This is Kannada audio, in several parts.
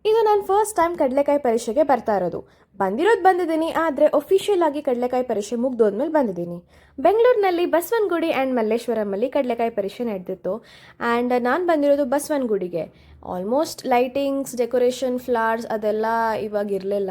ಇದು ನಾನು ಫಸ್ಟ್ ಟೈಮ್ ಕಡಲೆಕಾಯಿ ಪರೀಕ್ಷೆಗೆ ಬರ್ತಾ ಇರೋದು. ಬಂದಿದ್ದೀನಿ, ಆದರೆ ಒಫಿಷಿಯಲ್ ಆಗಿ ಕಡಲೆಕಾಯಿ ಪರೀಕ್ಷೆ ಮುಗ್ದೋದ್ಮೇಲೆ ಬಂದಿದ್ದೀನಿ. ಬೆಂಗಳೂರಿನಲ್ಲಿ ಬಸವನಗುಡಿ ಆ್ಯಂಡ್ ಮಲ್ಲೇಶ್ವರಮಲ್ಲಿ ಕಡಲೆಕಾಯಿ ಪರೀಕ್ಷೆ ನಡೆದಿತ್ತು. ಆ್ಯಂಡ್ ನಾನು ಬಂದಿರೋದು ಬಸವನಗುಡಿಗೆ. ಆಲ್ಮೋಸ್ಟ್ ಲೈಟಿಂಗ್ಸ್, ಡೆಕೋರೇಷನ್, ಫ್ಲವರ್ಸ್ ಅದೆಲ್ಲ ಇವಾಗ ಇರಲಿಲ್ಲ,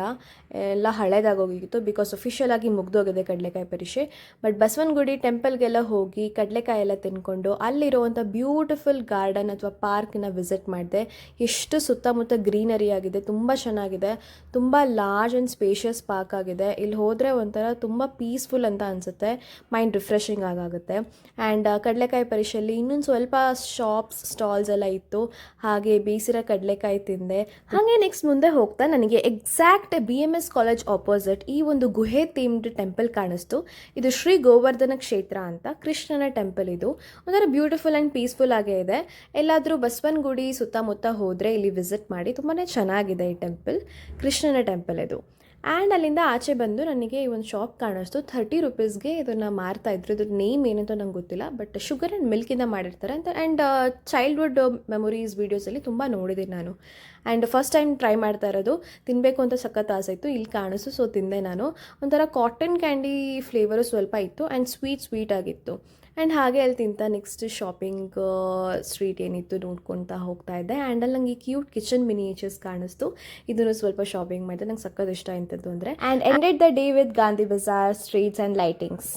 ಎಲ್ಲ ಹಳೇದಾಗೋಗಿತ್ತು. ಬಿಕಾಸ್ ಒಫಿಷಿಯಲ್ ಆಗಿ ಮುಗ್ದೋಗಿದೆ ಕಡಲೆಕಾಯಿ ಪರೀಕ್ಷೆ. ಬಟ್ ಬಸವನಗುಡಿ ಟೆಂಪಲ್ಗೆಲ್ಲ ಹೋಗಿ ಕಡಲೆಕಾಯಿ ಎಲ್ಲ ತಿನ್ಕೊಂಡು ಅಲ್ಲಿರುವಂಥ ಬ್ಯೂಟಿಫುಲ್ ಗಾರ್ಡನ್ ಅಥವಾ ಪಾರ್ಕ್ನ ವಿಸಿಟ್ ಮಾಡಿದೆ. ಎಷ್ಟು ಸುತ್ತಮುತ್ತ ಗ್ರೀನರಿ ಆಗಿದೆ, ತುಂಬ ಚೆನ್ನಾಗಿದೆ. ತುಂಬ ಲಾರ್ಜ್ ಆ್ಯಂಡ್ ಸ್ಪೇಷಿಯಸ್ ಪಾರ್ಕ್ ಆಗಿದೆ. ಇಲ್ಲಿ ಹೋದರೆ ಒಂಥರ ತುಂಬ ಪೀಸ್ಫುಲ್ ಅಂತ ಅನಿಸುತ್ತೆ, ಮೈಂಡ್ ರಿಫ್ರೆಶಿಂಗ್ ಆಗುತ್ತೆ. ಆ್ಯಂಡ್ ಕಡಲೆಕಾಯಿ ಪರೀಕ್ಷೆಯಲ್ಲಿ ಇನ್ನೊಂದು ಸ್ವಲ್ಪ ಶಾಪ್ಸ್, ಸ್ಟಾಲ್ಸ್ ಎಲ್ಲ ಇತ್ತು. ಹಾಗೆ ಬೇಯಿಸಿರೋ ಕಡಲೆಕಾಯಿ ತಿಂದೆ. ಹಾಗೆ ನೆಕ್ಸ್ಟ್ ಮುಂದೆ ಹೋಗ್ತಾ ನನಗೆ ಎಕ್ಸಾಕ್ಟ್ BMS ಕಾಲೇಜ್ ಆಪೋಸಿಟ್ ಈ ಒಂದು ಗುಹೆ ಥೀಮ್ಡ್ ಟೆಂಪಲ್ ಕಾಣಿಸ್ತು. ಇದು ಶ್ರೀ ಗೋವರ್ಧನ ಕ್ಷೇತ್ರ ಅಂತ ಕೃಷ್ಣನ ಟೆಂಪಲ್. ಇದು ಒಂಥರ ಬ್ಯೂಟಿಫುಲ್ ಆ್ಯಂಡ್ ಪೀಸ್ಫುಲ್ ಆಗೇ ಇದೆ. ಎಲ್ಲಾದರೂ ಬಸವನಗುಡಿ ಸುತ್ತಮುತ್ತ ಹೋದರೆ ಇಲ್ಲಿ ವಿಸಿಟ್ ಮಾಡಿ, ತುಂಬಾ ಚೆನ್ನಾಗಿದೆ ಈ ಟೆಂಪಲ್, ಕೃಷ್ಣನ ಟೆಂಪಲ್ ಇದು. ಆ್ಯಂಡ್ ಅಲ್ಲಿಂದ ಆಚೆ ಬಂದು ನನಗೆ ಈ ಒಂದು ಶಾಪ್ ಕಾಣಿಸ್ತು. 30 ರುಪೀಸ್ಗೆ ಇದನ್ನು ಮಾರ್ತಾಯಿದ್ರು. ಇದ್ರ ನೇಮ್ ಏನಂತ ನಂಗೆ ಗೊತ್ತಿಲ್ಲ, ಬಟ್ ಶುಗರ್ ಆ್ಯಂಡ್ ಮಿಲ್ಕಿಂದ ಮಾಡಿರ್ತಾರೆ ಅಂತ. ಆ್ಯಂಡ್ ಚೈಲ್ಡ್ಹುಡ್ ಮೆಮೊರೀಸ್ ವೀಡಿಯೋಸಲ್ಲಿ ತುಂಬ ನೋಡಿದ್ದೀನಿ ನಾನು. ಆ್ಯಂಡ್ ಫಸ್ಟ್ ಟೈಮ್ ಟ್ರೈ ಮಾಡ್ತಾ ಇರೋದು, ತಿನ್ನಬೇಕು ಅಂತ ಸಖತ್ ಆಸೆ ಇತ್ತು. ಇಲ್ಲಿ ಕಾಣಿಸ್ತು, ಸೊ ತಿಂದೆ ನಾನು. ಒಂಥರ ಕಾಟನ್ ಕ್ಯಾಂಡಿ ಫ್ಲೇವರು ಸ್ವಲ್ಪ ಇತ್ತು ಆ್ಯಂಡ್ ಸ್ವೀಟ್ ಆಗಿತ್ತು. ಆ್ಯಂಡ್ ಹಾಗೆ ಅಲ್ಲಿ ತಿಂತ ನೆಕ್ಸ್ಟ್ ಶಾಪಿಂಗ್ ಸ್ಟ್ರೀಟ್ ಏನಿತ್ತು ನೋಡ್ಕೊತಾ ಹೋಗ್ತಾ ಇದ್ದೆ. ಆ್ಯಂಡ್ ಅಲ್ಲಿ ನನಗೆ ಕ್ಯೂಟ್ ಕಿಚನ್ ಮಿನಿಯೇಚರ್ಸ್ ಕಾಣಿಸ್ತು. ಇದನ್ನು ಸ್ವಲ್ಪ ಶಾಪಿಂಗ್ ಮಾಡಿದೆ, ನಂಗೆ ಸಖತ್ ಇಷ್ಟ ಆಯ್ತದ್ದು ಅಂದರೆ. And ended the day with Gandhi Bazaar streets and lightings.